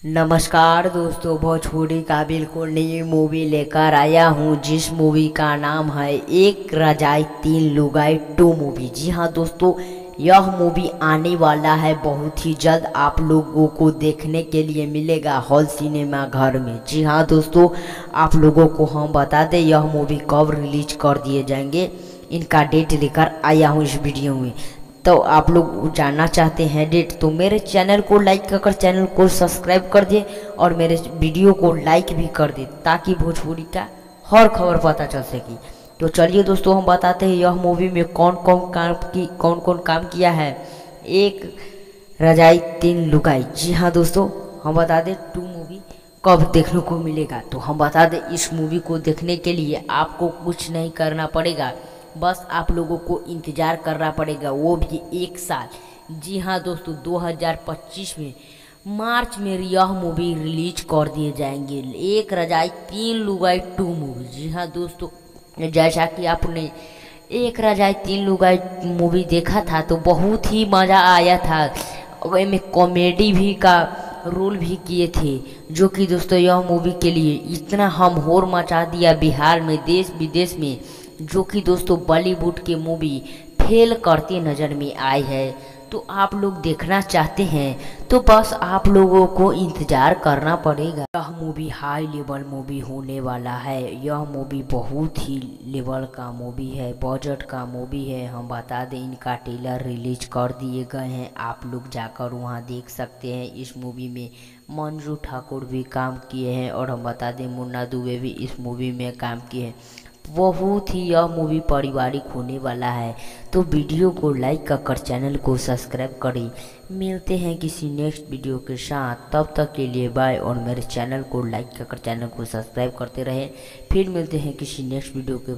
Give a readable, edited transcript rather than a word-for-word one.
नमस्कार दोस्तों, भोजपुरी का बिल्कुल नई मूवी लेकर आया हूँ जिस मूवी का नाम है एक रजाई तीन लुगाई टू मूवी। जी हाँ दोस्तों, यह मूवी आने वाला है बहुत ही जल्द। आप लोगों को देखने के लिए मिलेगा हॉल सिनेमा घर में। जी हाँ दोस्तों, आप लोगों को हम बता दें यह मूवी कब रिलीज कर दिए जाएंगे, इनका डेट लेकर आया हूँ इस वीडियो में। तो आप लोग जानना चाहते हैं डेट, तो मेरे चैनल को लाइक कर चैनल को सब्सक्राइब कर दिए और मेरे वीडियो को लाइक भी कर दे ताकि भोजपुरी का हर खबर पता चल सके। तो चलिए दोस्तों, हम बताते हैं यह मूवी में कौन कौन काम किया है। एक रजाई तीन लुगाई। जी हाँ दोस्तों, हम बता दें टू मूवी कब देखने को मिलेगा। तो हम बता दें इस मूवी को देखने के लिए आपको कुछ नहीं करना पड़ेगा, बस आप लोगों को इंतज़ार करना पड़ेगा, वो भी एक साल। जी हाँ दोस्तों, 2025 में मार्च में यह मूवी रिलीज कर दिए जाएंगे, एक रजाई तीन लुगाई टू मूवी। जी हाँ दोस्तों, जैसा कि आपने एक रजाई तीन लुगाई मूवी देखा था तो बहुत ही मज़ा आया था। में कॉमेडी भी का रोल भी किए थे, जो कि दोस्तों यह मूवी के लिए इतना हम होर मचा दिया बिहार में, देश विदेश में, जो कि दोस्तों बॉलीवुड के मूवी फेल करते नज़र में आई है। तो आप लोग देखना चाहते हैं तो बस आप लोगों को इंतज़ार करना पड़ेगा। यह मूवी हाई लेवल मूवी होने वाला है। यह मूवी बहुत ही लेवल का मूवी है, बजट का मूवी है। हम बता दें इनका ट्रेलर रिलीज कर दिए गए हैं, आप लोग जाकर वहां देख सकते हैं। इस मूवी में मंजू ठाकुर भी काम किए हैं और हम बता दें मुन्ना दुबे भी इस मूवी में काम किए हैं। बहुत ही यह मूवी पारिवारिक होने वाला है। तो वीडियो को लाइक कर चैनल को सब्सक्राइब करें। मिलते हैं किसी नेक्स्ट वीडियो के साथ, तब तक के लिए बाय। और मेरे चैनल को लाइक कर चैनल को सब्सक्राइब करते रहें। फिर मिलते हैं किसी नेक्स्ट वीडियो के